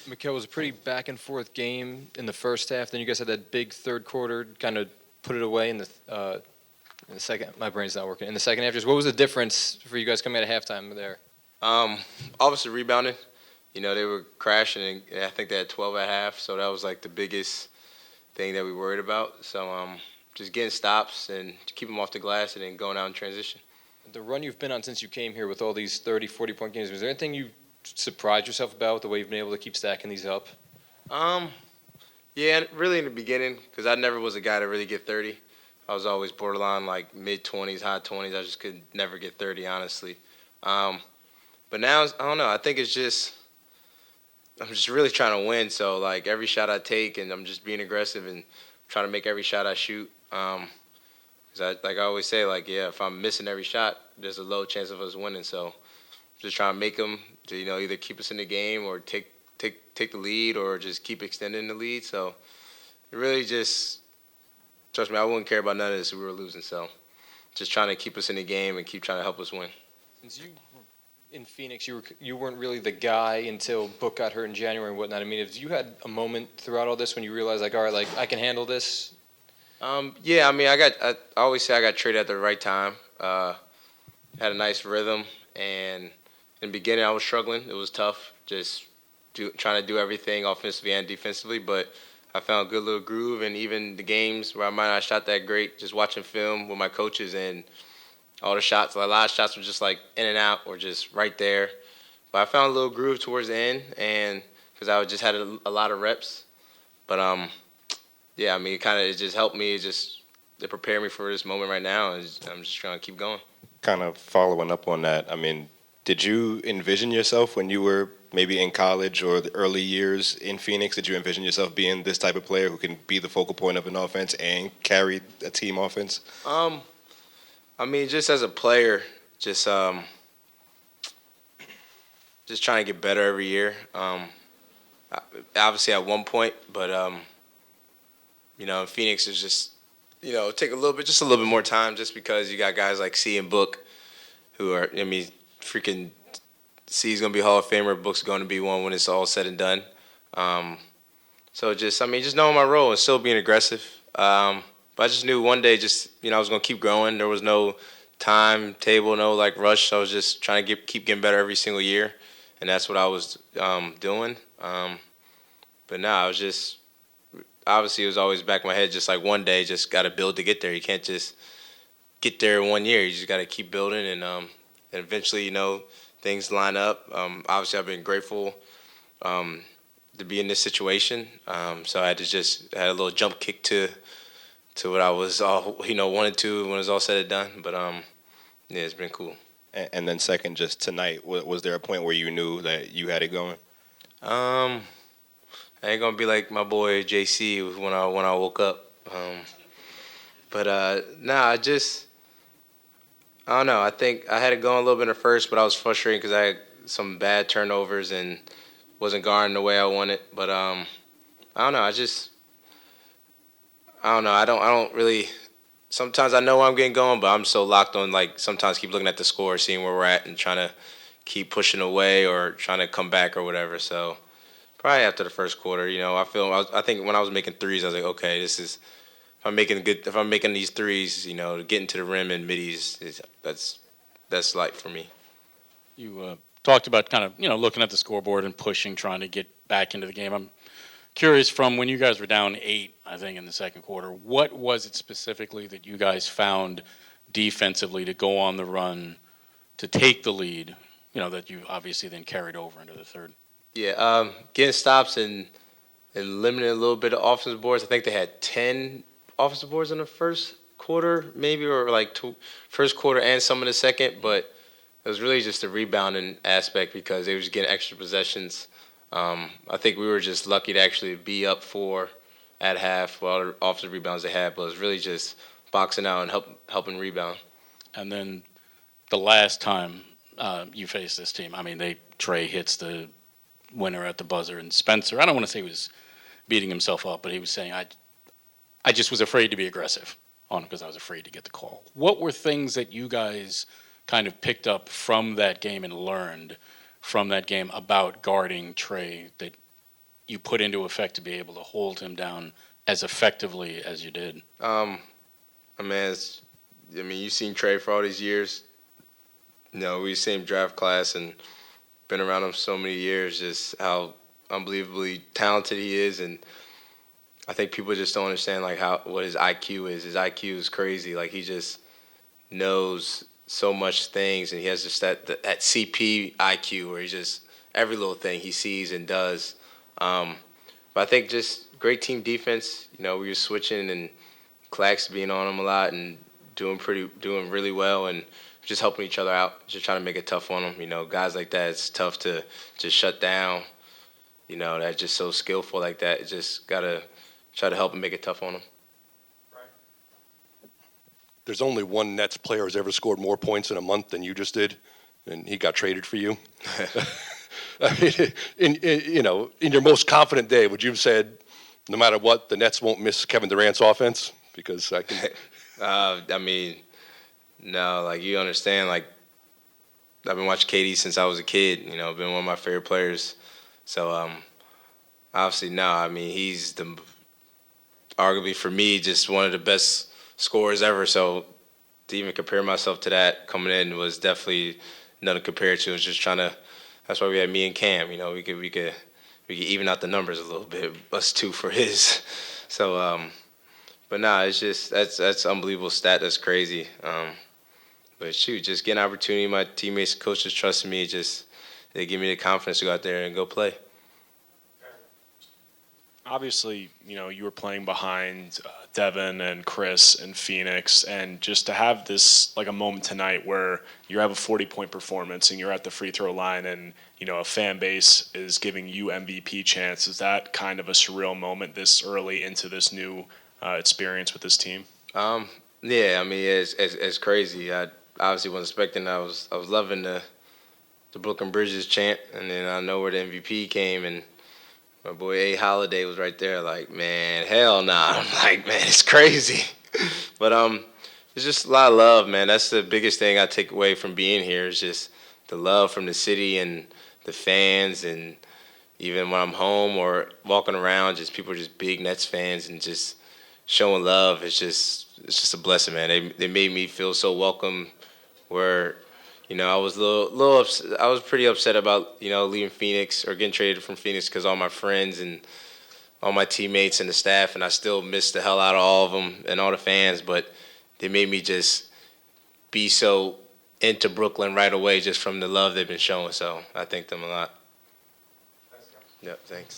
Mikal, was a pretty back and forth game in the first half. Then you guys had that big third quarter, kind of put it away in the second. My brain's not working. In the second half, just what was the difference for you guys coming out of halftime there? Um, Obviously rebounding. They were crashing, and I think they had 12 at half, so that was like the biggest thing that we worried about. So just getting stops and keep them off the glass, and then going out in transition. The run you've been on since you came here with all these 30, 40-point games, was there anything you surprised yourself about the way you've been able to keep stacking these up? Um, yeah, really in the beginning, because I never was a guy to really get 30. I was always borderline like mid 20s, high 20s. I just could never get 30, honestly. Um, but now I don't know. I think it's just I'm just really trying to win. So like every shot I take, and I'm just being aggressive and trying to make every shot I shoot. Cause like I always say, like yeah, if I'm missing every shot, there's a low chance of us winning. So just trying to make them to either keep us in the game or take the lead or just keep extending the lead. So it really just trust me, I wouldn't care about none of this if we were losing. So just trying to keep us in the game and keep trying to help us win. Since you were in Phoenix, you weren't really the guy until Book got hurt in January and whatnot. I mean, have you had a moment throughout all this when you realized, like, all right, like I can handle this? Yeah, I mean, I always say I got traded at the right time. Had a nice rhythm, and in the beginning I was struggling. It was tough, just trying to do everything offensively and defensively. But I found a good little groove, and even the games where I might not shot that great, just watching film with my coaches and all the shots, a lot of shots were just like in and out or just right there. But I found a little groove towards the end, and because I just had a lot of reps. But yeah, I mean, it just helped me, to prepare me for this moment right now, and I'm just trying to keep going. Kind of following up on that, I mean, did you envision yourself when you were maybe in college or the early years in Phoenix? Did you envision yourself being this type of player who can be the focal point of an offense and carry a team offense? Um, I mean, just as a player, just just trying to get better every year. Obviously at one point, but in Phoenix is just take just a little bit more time, just because you got guys like C and Book, who are I mean, freaking C's gonna be Hall of Famer, Book's gonna be one when it's all said and done. Um, so just knowing my role and still being aggressive. But I just knew one day, I was gonna keep growing. There was no timetable, no like rush. I was just trying to keep getting better every single year, and that's what I was doing. But no, I was just obviously it was always back in my head, just like one day, just got to build to get there. You can't just get there in one year. You just got to keep building, and eventually, things line up. Obviously, I've been grateful to be in this situation. So I had to just had a little jump kick to what I was all wanted to when it was all said and done. But yeah, it's been cool. And then second, just tonight, was there a point where you knew that you had it going? Um, I ain't gonna be like my boy JC when I woke up. But nah, I don't know. I think I had it going a little bit at first, but I was frustrated because I had some bad turnovers and wasn't guarding the way I wanted. But I don't know. I don't know. I don't really. Sometimes I know I'm getting going, but I'm so locked on, like, sometimes keep looking at the score, seeing where we're at, and trying to keep pushing away or trying to come back or whatever. So probably after the first quarter, I think when I was making threes, I was like, okay, this is if I'm making these threes, getting to the rim and middies, that's light for me. You talked about kind of looking at the scoreboard and pushing, trying to get back into the game. I'm curious, from when you guys were down 8, I think, in the second quarter, what was it specifically that you guys found defensively to go on the run to take the lead? That you obviously then carried over into the third. Yeah, getting stops and limiting a little bit of offensive boards. I think they had 10 offensive boards in the first quarter, maybe, or like first quarter and some in the second. But it was really just the rebounding aspect because they were just getting extra possessions. I think we were just lucky to actually be up 4 at half with all the offensive rebounds they had. But it was really just boxing out and helping rebound. And then the last time you faced this team, I mean, Trey hits the winner at the buzzer, and Spencer, I don't want to say he was beating himself up, but he was saying, I just was afraid to be aggressive on him because I was afraid to get the call. What were things that you guys kind of picked up from that game and learned from that game about guarding Trey that you put into effect to be able to hold him down as effectively as you did? I mean, you've seen Trey for all these years. You know, we've seen him draft class and been around him so many years, just how unbelievably talented he is. And I think people just don't understand like what his IQ is. His IQ is crazy. Like he just knows so much things, and he has just that CP IQ where he just every little thing he sees and does. But I think just great team defense. You know, we were switching and Clax being on him a lot and doing really well and just helping each other out, just trying to make it tough on them. You know, guys like that, it's tough to just shut down. You know, that's just so skillful like that. You just gotta try to help and make it tough on them. There's only one Nets player who's ever scored more points in a month than you just did, and he got traded for you. I mean, in your most confident day, would you have said, no matter what, the Nets won't miss Kevin Durant's offense? Because I can. I mean, no, like you understand, like I've been watching KD since I was a kid. You know, been one of my favorite players. So obviously, no. I mean, he's arguably for me just one of the best scorers ever. So to even compare myself to that coming in was definitely nothing compared to. It was just trying to. That's why we had me and Cam. You know, we could even out the numbers a little bit. Us two for his. So, but nah, it's just that's unbelievable stat. That's crazy. But shoot, just getting an opportunity. My teammates and coaches trusting me. Just they give me the confidence to go out there and go play. Obviously, you know, you were playing behind Devin and Chris in Phoenix, and just to have this, like a moment tonight where you have a 40-point performance and you're at the free throw line and, you know, a fan base is giving you MVP chance, is that kind of a surreal moment this early into this new experience with this team? Yeah, I mean, it's crazy. I obviously wasn't expecting. I was loving the Brooklyn Bridges chant, and then I know where the MVP came, and my boy A. Holiday was right there, like, man, hell nah. I'm like, man, it's crazy. But it's just a lot of love, man. That's the biggest thing I take away from being here is just the love from the city and the fans, and even when I'm home or walking around, just people are just big Nets fans and just showing love. It's just a blessing, man. They made me feel so welcome. Where, you know, I was I was pretty upset about, you know, leaving Phoenix or getting traded from Phoenix because all my friends and all my teammates and the staff, and I still miss the hell out of all of them and all the fans. But they made me just be so into Brooklyn right away just from the love they've been showing. So I thank them a lot. Yep, thanks.